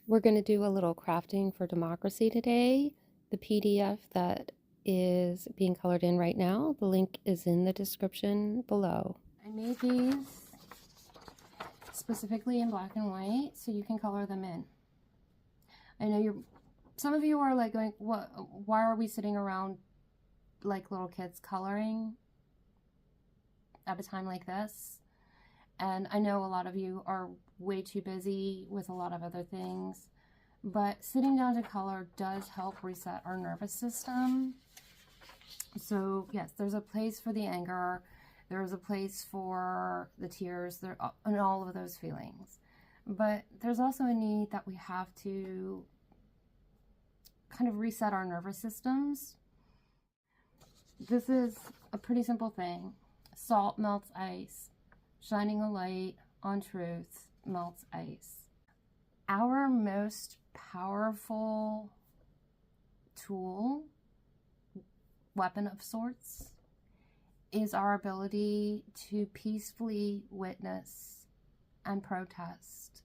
We're going to do a little crafting for democracy today. The PDF that is being colored in right now, the link is in the description below. I made these specifically in black and white so you can color them in. I know some of you are like going, what? Why are we sitting around like little kids coloring at a time like this? And I know a lot of you are way too busy with a lot of other things, but sitting down to color does help reset our nervous system. So yes, there's a place for the anger, there's a place for the tears, and all of those feelings. But there's also a need that we have to kind of reset our nervous systems. This is a pretty simple thing. Salt melts ice. Shining a light on truth melts ice. Our most powerful tool, weapon of sorts, is our ability to peacefully witness and protest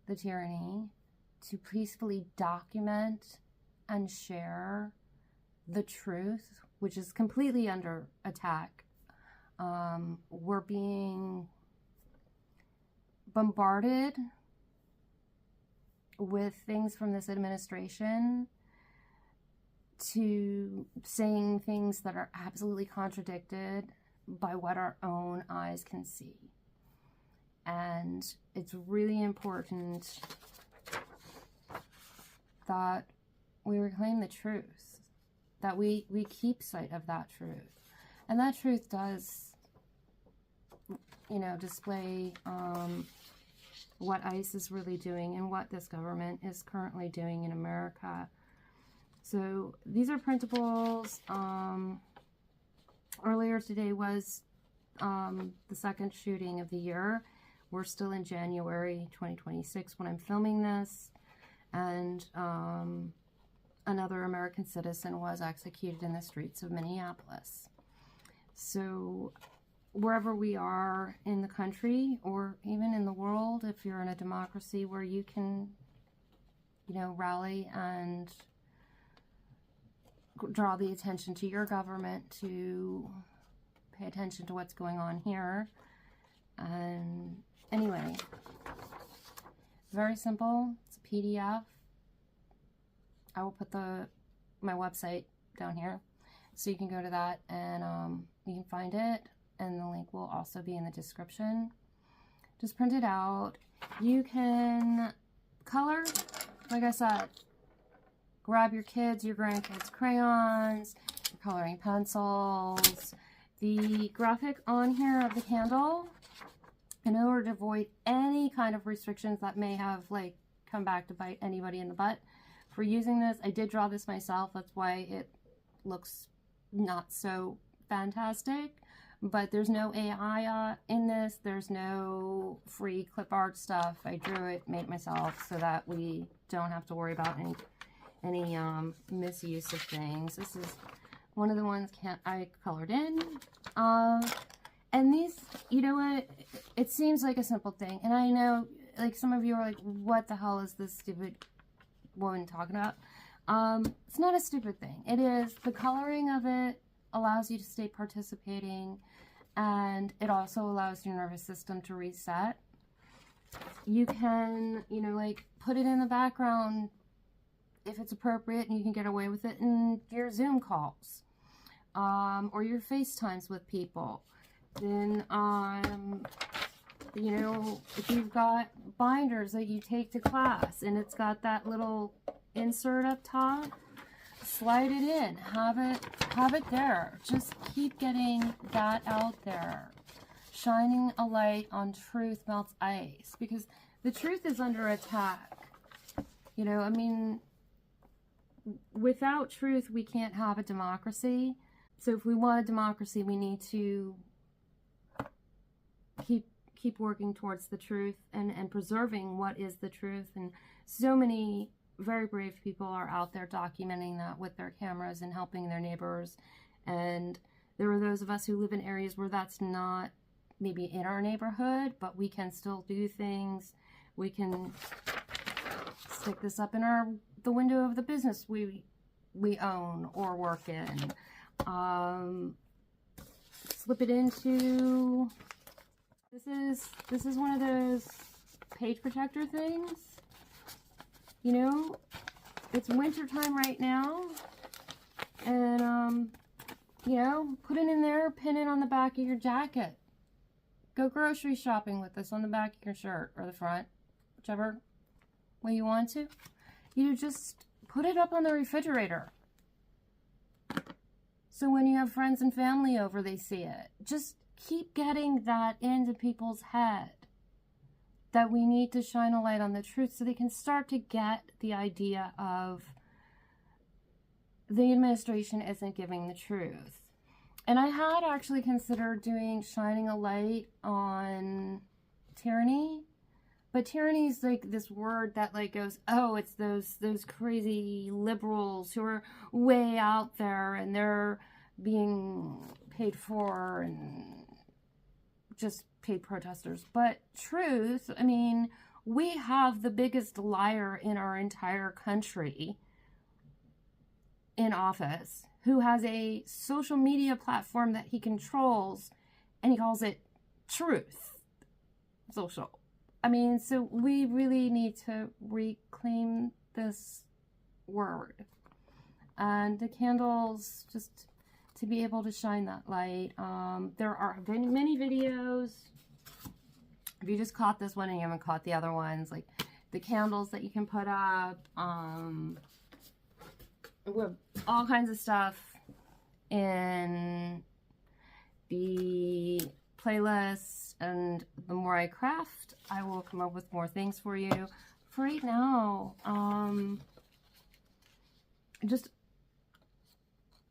the tyranny, to peacefully document and share the truth, which is completely under attack. We're being bombarded with things from this administration to saying things that are absolutely contradicted by what our own eyes can see. And it's really important that we reclaim the truth, that we keep sight of that truth. And that truth does, you know, display what ICE is really doing and what this government is currently doing in America. So these are printables. Earlier today was the second shooting of the year. We're still in January 2026 when I'm filming this. And another American citizen was executed in the streets of Minneapolis. So wherever we are in the country or even in the world, if you're in a democracy where you can, you know, rally and draw the attention to your government to pay attention to what's going on here. And anyway, very simple. It's a PDF. I will put my website down here so you can go to that and you can find it, and the link will also be in the description. Just print it out. You can color, like I said, grab your kids, your grandkids' crayons, your coloring pencils. The graphic on here of the candle, in order to avoid any kind of restrictions that may have like come back to bite anybody in the butt for using this. I did draw this myself, that's why it looks not so fantastic, but there's no AI in this. There's no free clip art stuff. I drew it, made it myself, so that we don't have to worry about any misuse of things. This is one of the ones I colored in. And these, you know what, it seems like a simple thing, and I know like some of you are like, what the hell is this stupid woman talking about? It's not a stupid thing. It is. The coloring of it allows you to stay participating, and it also allows your nervous system to reset. You can, you know, like put it in the background if it's appropriate, and you can get away with it in your Zoom calls or your FaceTimes with people. Then you know, if you've got binders that you take to class and it's got that little insert up top, slide it in, have it there. Just keep getting that out there. Shining a light on truth melts ice, because the truth is under attack. You know, I mean, without truth we can't have a democracy. So if we want a democracy, we need to keep working towards the truth and preserving what is the truth. And so many very brave people are out there documenting that with their cameras and helping their neighbors. And there are those of us who live in areas where that's not maybe in our neighborhood, but we can still do things. We can stick this up in the window of the business we own or work in. Slip it into, this is one of those page protector things. You know, it's winter time right now, and you know, put it in there, pin it on the back of your jacket. Go grocery shopping with this on the back of your shirt or the front, whichever way you want to. You just put it up on the refrigerator. So when you have friends and family over, they see it. Just keep getting that into people's head, that we need to shine a light on the truth so they can start to get the idea of the administration isn't giving the truth. And I had actually considered shining a light on tyranny, but tyranny is like this word that like goes, oh, it's those crazy liberals who are way out there and they're being paid for and just paid protesters. But truth, I mean, we have the biggest liar in our entire country in office, who has a social media platform that he controls, and he calls it Truth Social. I mean, so we really need to reclaim this word. And the candles, just to be able to shine that light. There are many videos. If you just caught this one and you haven't caught the other ones, like the candles that you can put up, with all kinds of stuff in the playlist, and the more I craft, I will come up with more things for you. For right now, just,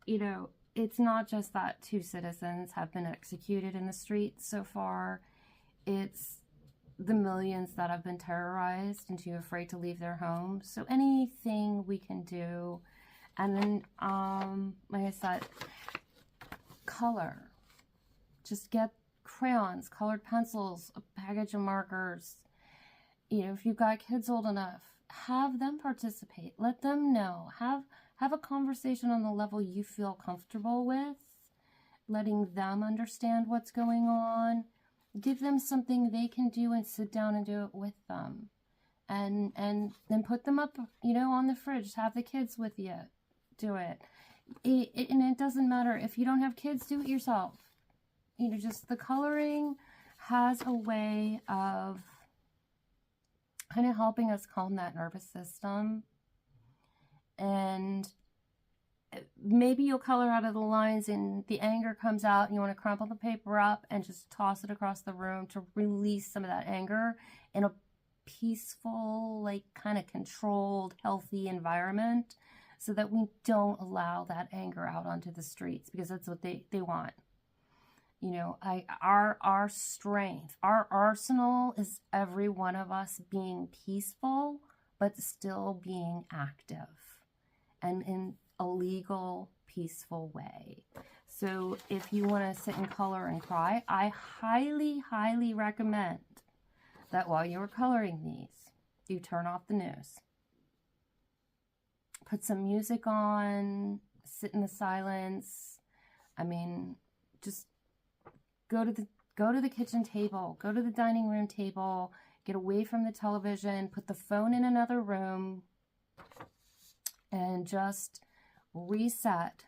you know, it's not just that 2 citizens have been executed in the streets so far. It's the millions that have been terrorized and too afraid to leave their homes. So anything we can do. And then, like I said, color. Just get crayons, colored pencils, a package of markers. You know, if you've got kids old enough, have them participate. Let them know. Have a conversation on the level you feel comfortable with, letting them understand what's going on. Give them something they can do and sit down and do it with them. And then put them up, you know, on the fridge. Have the kids with you. Do it. And it doesn't matter if you don't have kids, do it yourself. You know, just the coloring has a way of kind of helping us calm that nervous system. And maybe you'll color out of the lines and the anger comes out and you want to crumple the paper up and just toss it across the room to release some of that anger in a peaceful, like kind of controlled, healthy environment, so that we don't allow that anger out onto the streets, because that's what they want. You know, our strength, our arsenal is every one of us being peaceful, but still being active and in a legal, peaceful way. So if you want to sit and color and cry, I highly, highly recommend that while you are coloring these, you turn off the news. Put some music on, sit in the silence. I mean, just go to the kitchen table, go to the dining room table, get away from the television, put the phone in another room, and just reset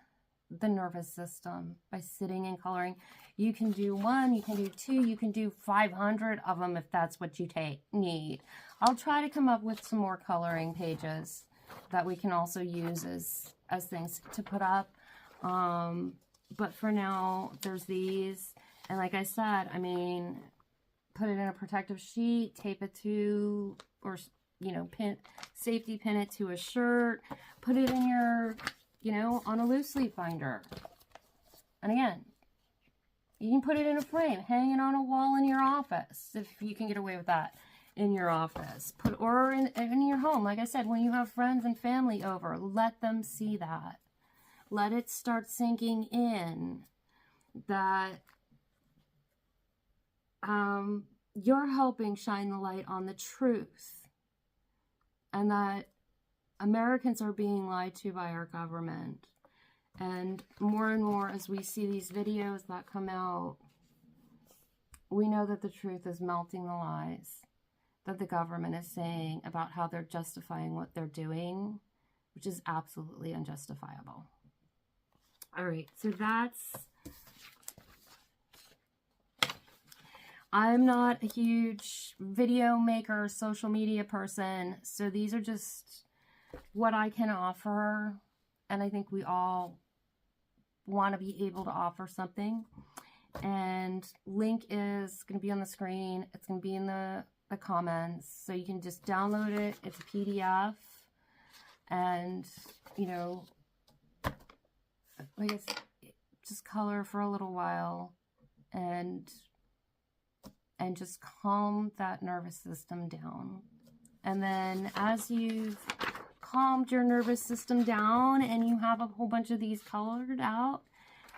the nervous system by sitting and coloring. You can do 1, you can do 2, you can do 500 of them if that's what you need. I'll try to come up with some more coloring pages that we can also use as things to put up. But for now, there's these. And like I said, I mean, put it in a protective sheet, tape it to, or, you know, safety pin it to a shirt, put it in your, you know, on a loose leaf binder. And again, you can put it in a frame, hang it on a wall in your office, if you can get away with that in your office. Or in your home. Like I said, when you have friends and family over, let them see that. Let it start sinking in that you're helping shine the light on the truth. and that Americans are being lied to by our government. And more as we see these videos that come out, we know that the truth is melting the lies that the government is saying about how they're justifying what they're doing, which is absolutely unjustifiable. All right, so I'm not a huge video maker, social media person, so these are just what I can offer, and I think we all want to be able to offer something. And link is going to be on the screen. It's going to be in the comments, so you can just download it. It's a PDF, and you know, like I said, just color for a little while and just calm that nervous system down. And then as you've calmed your nervous system down and you have a whole bunch of these colored out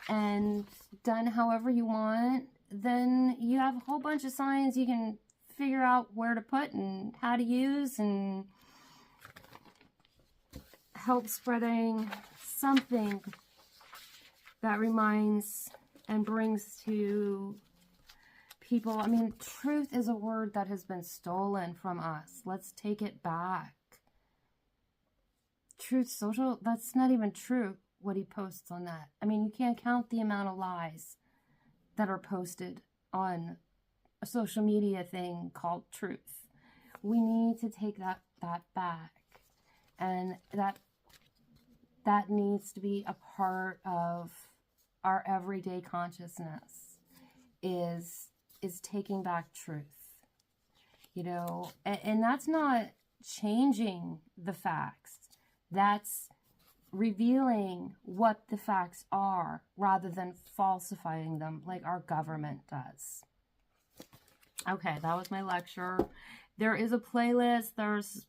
and done however you want, then you have a whole bunch of signs you can figure out where to put and how to use, and help spreading something that reminds and brings to people. I mean, truth is a word that has been stolen from us. Let's take it back. Truth Social, that's not even true what he posts on that. I mean, you can't count the amount of lies that are posted on a social media thing called Truth. We need to take that back, and that needs to be a part of our everyday consciousness, is taking back truth, you know, and that's not changing the facts. That's revealing what the facts are rather than falsifying them like our government does. Okay, that was my lecture. There is a playlist. There's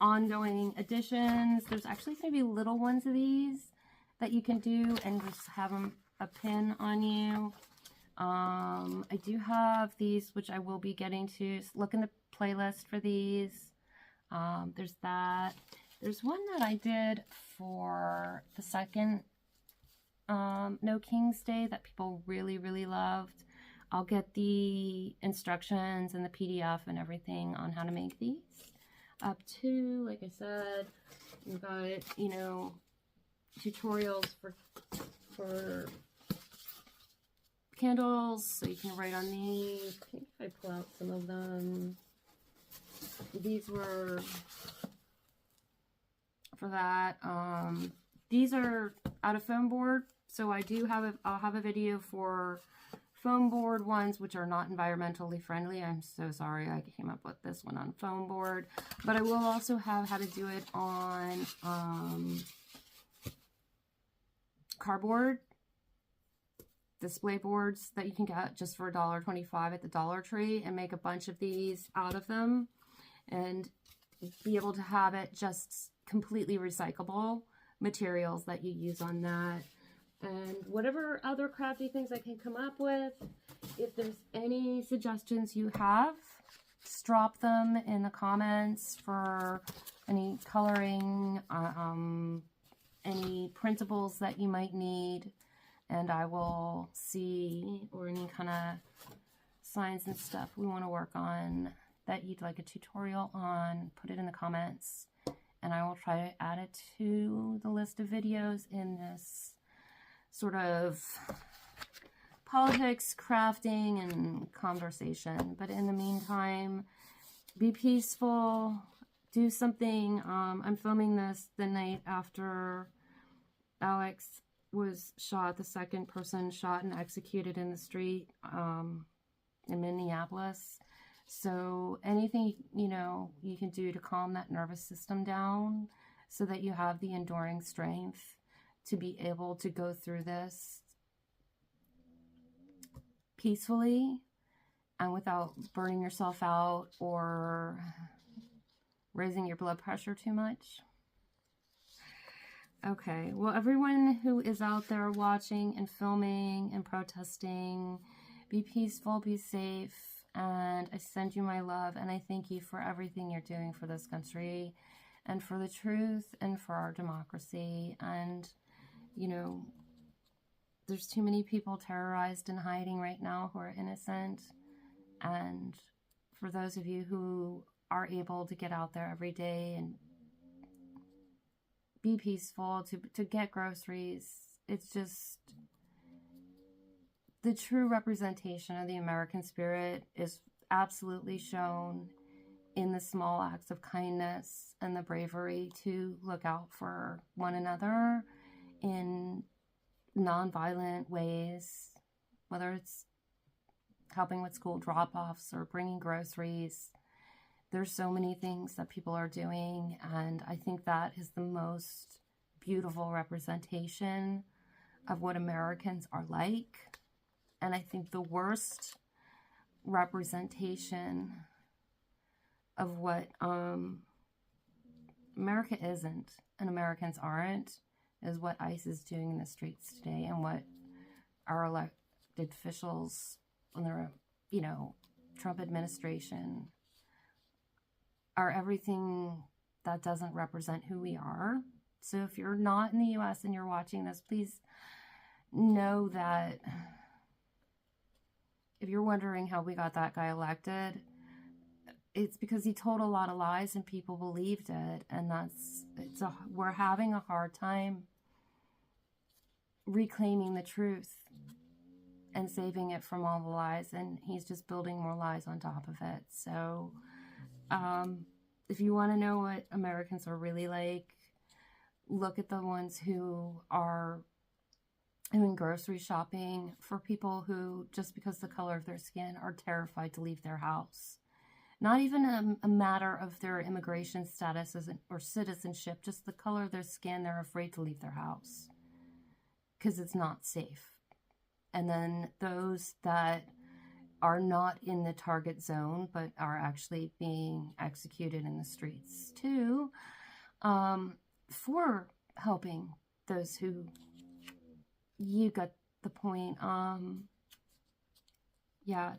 ongoing editions. There's actually going to be little ones of these that you can do and just have them a pin on you. I do have these, which I will be getting to. Look in the playlist for these. There's that. There's one that I did for the second No King's Day that people really, really loved. I'll get the instructions and the PDF and everything on how to make these. Up to, like I said, we've got, you know, tutorials for candles, so you can write on these. I think I pull out some of them. These were for that. These are out of foam board, so I'll have a video for foam board ones, which are not environmentally friendly. I'm so sorry I came up with this one on foam board, but I will also have how to do it on cardboard display boards that you can get just for $1.25 at the Dollar Tree, and make a bunch of these out of them and be able to have it just completely recyclable materials that you use on that. And whatever other crafty things I can come up with, if there's any suggestions you have, just drop them in the comments for any coloring, any printables that you might need, and I will see, or any kind of signs and stuff we want to work on that you'd like a tutorial on, put it in the comments, and I will try to add it to the list of videos in this sort of politics, crafting, and conversation. But in the meantime, be peaceful, do something. I'm filming this the night after Alex was shot, the second person shot and executed in the street in Minneapolis. So anything, you know, you can do to calm that nervous system down so that you have the enduring strength to be able to go through this peacefully and without burning yourself out or raising your blood pressure too much. Okay, well, everyone who is out there watching and filming and protesting, be peaceful, be safe, and I send you my love, and I thank you for everything you're doing for this country and for the truth and for our democracy. And, you know, there's too many people terrorized and hiding right now who are innocent. And for those of you who are able to get out there every day and be peaceful, to get groceries, it's just the true representation of the American spirit is absolutely shown in the small acts of kindness and the bravery to look out for one another in nonviolent ways, whether it's helping with school drop-offs or bringing groceries. There's so many things that people are doing, and I think that is the most beautiful representation of what Americans are like. And I think the worst representation of what America isn't and Americans aren't is what ICE is doing in the streets today, and what our elected officials and the, you know, Trump administration are everything that doesn't represent who we are. So if you're not in the U.S. and you're watching this, please know that if you're wondering how we got that guy elected, it's because he told a lot of lies and people believed it. And we're having a hard time reclaiming the truth and saving it from all the lies. And he's just building more lies on top of it. So if you want to know what Americans are really like, look at the ones who are doing grocery shopping for people who, just because of the color of their skin, are terrified to leave their house. Not even a matter of their immigration status or citizenship, just the color of their skin, they're afraid to leave their house because it's not safe. And then those that are not in the target zone but are actually being executed in the streets too, for helping those who, you got the point. Yeah,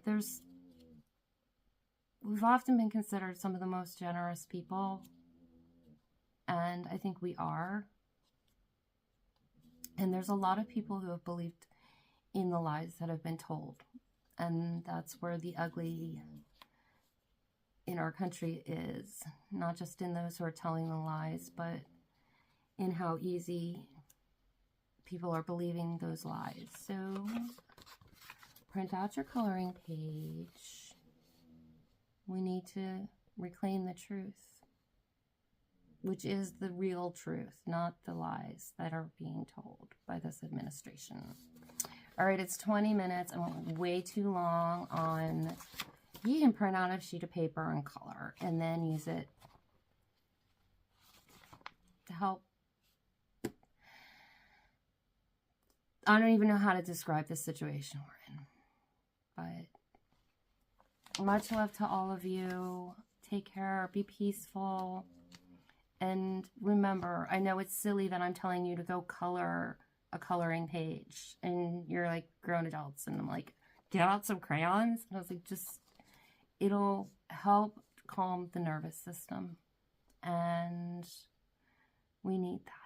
we've often been considered some of the most generous people, and I think we are. And there's a lot of people who have believed in the lies that have been told, and that's where the ugly in our country is, not just in those who are telling the lies, but in how easy people are believing those lies. So print out your coloring page. We need to reclaim the truth, which is the real truth, not the lies that are being told by this administration. All right, it's 20 minutes. I went way too long on, you can print out a sheet of paper and color and then use it to help. I don't even know how to describe the situation we're in, but much love to all of you. Take care, be peaceful, and remember, I know it's silly that I'm telling you to go color a coloring page, and you're like grown adults, and I'm like, get out some crayons, and I was like, just, it'll help calm the nervous system, and we need that.